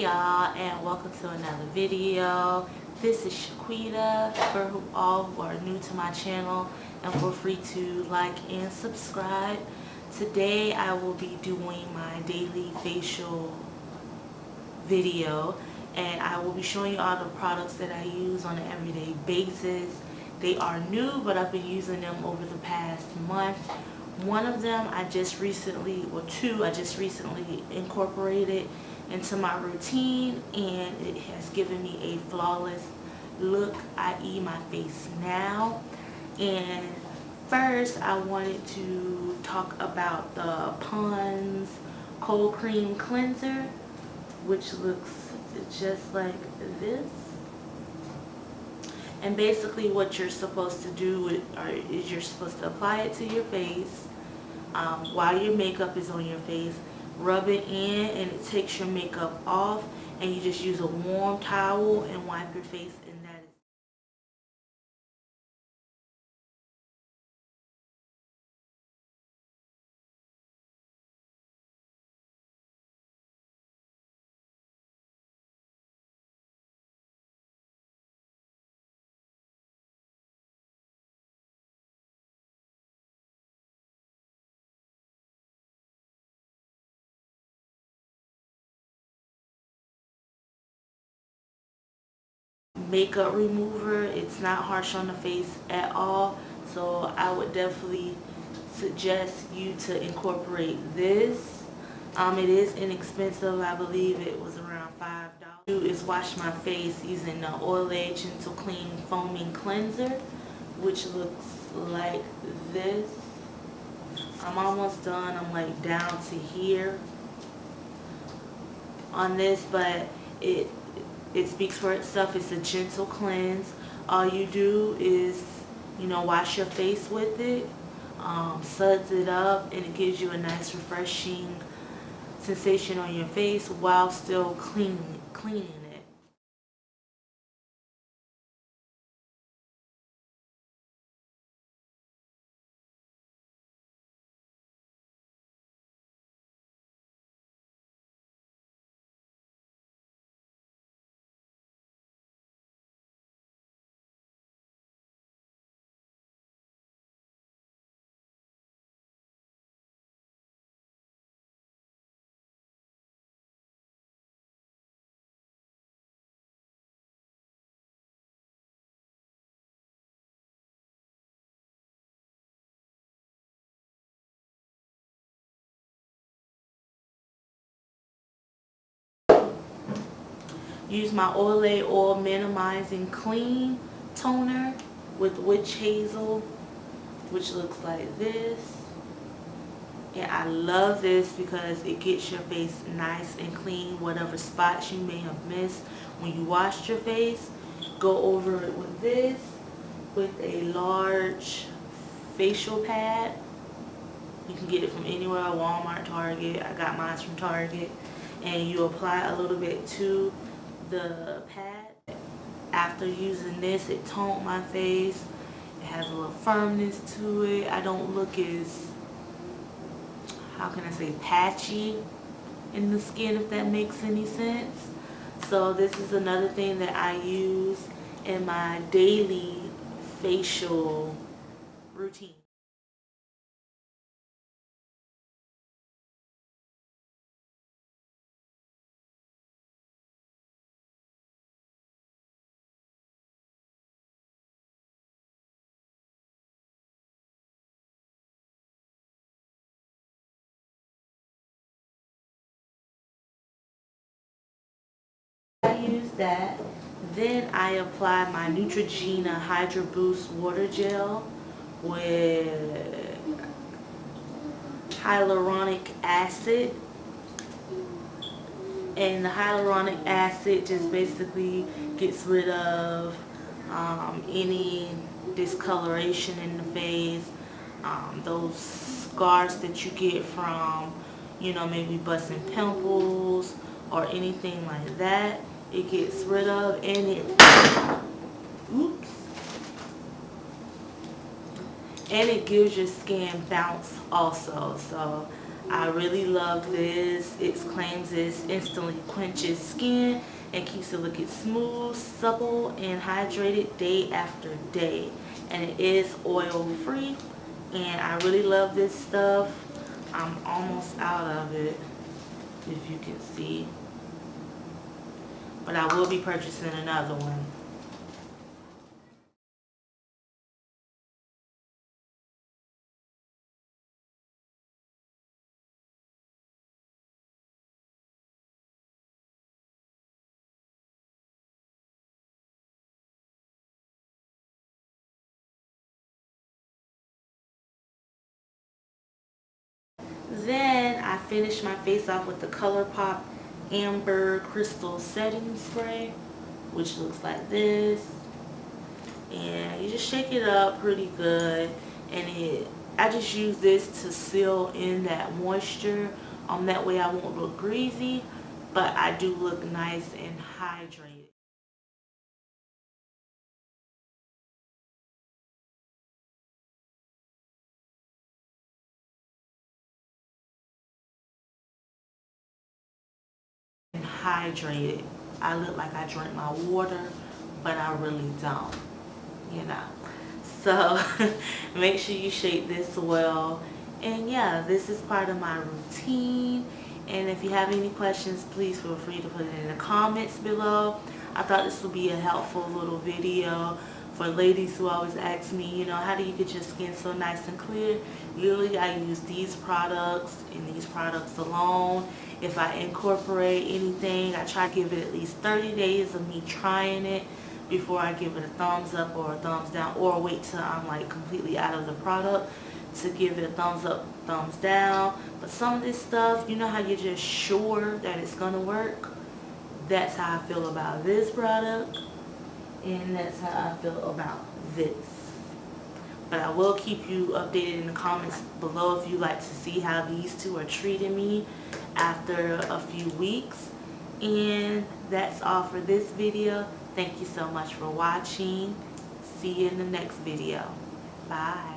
y'all, and welcome to another video. This is Shaquita for all who are new to my channel, and feel free to like and subscribe. Today I will be doing my daily facial video, and I will be showing you all the products that I use on an everyday basis. They are new, but I've been using them over the past month. One of them I just recently, or two I just recently incorporated into my routine, and it has given me a flawless look, i.e. my face now. And first I wanted to talk about the Pond's Cold Cream Cleanser, which looks just like this. And basically what you're supposed to do is you're supposed to apply it to your face while your makeup is on your face. Rub it in and it takes your makeup off, and you just use a warm towel and wipe your face, and that is makeup remover. It's not harsh on the face at all, so I would definitely suggest you to incorporate this. It is inexpensive. I believe it was around $5. Is wash my face using the Olay Gentle Clean Foaming Cleanser, which looks like this. I'm almost done. I'm like down to here on this, but it speaks for itself. It's a gentle cleanse. All you do is, wash your face with it, suds it up, and it gives you a nice refreshing sensation on your face while still cleaning it. Use my Olay Oil Minimizing Clean Toner with Witch Hazel, which looks like this. And I love this because it gets your face nice and clean. Whatever spots you may have missed when you washed your face, go over it with this, with a large facial pad. You can get it from anywhere, Walmart, Target. I got mine from Target. And you apply a little bit to the pad. After using this, it toned my face. It has a little firmness to it. I don't look as, how can I say, patchy in the skin, if that makes any sense. So this is another thing that I use in my daily facial routine. I use that. Then I apply my Neutrogena Hydra Boost Water Gel with hyaluronic acid. And the hyaluronic acid just basically gets rid of any discoloration in the face, those scars that you get from, maybe busting pimples or anything like that. It gets rid of, and it gives your skin bounce also. So I really love this. It claims it instantly quenches skin and keeps it looking smooth, supple, and hydrated day after day. And it is oil free. And I really love this stuff. I'm almost out of it, if you can see. But I will be purchasing another one. Then I finished my face off with the colourpop amber crystal setting spray, which looks like this. And you just shake it up pretty good, and I just use this to seal in that moisture. That way I won't look greasy, but I do look nice and hydrated. I look like I drink my water, but I really don't, you know. So make sure you shake this well. And yeah, this is part of my routine. And if you have any questions, please feel free to put it in the comments below. I thought this would be a helpful little video for ladies who always ask me, you know, how do you get your skin so nice and clear? Literally, I use these products and these products alone. If I incorporate anything, I try to give it at least 30 days of me trying it before I give it a thumbs up or a thumbs down, or wait till I'm like completely out of the product to give it a thumbs up, thumbs down. But some of this stuff, you know how you're just sure that it's gonna work? That's how I feel about this product, and that's how I feel about this. But I will keep you updated in the comments below if you like to see how these two are treating me after a few weeks. And that's all for this video. Thank you so much for watching. See you in the next video. Bye.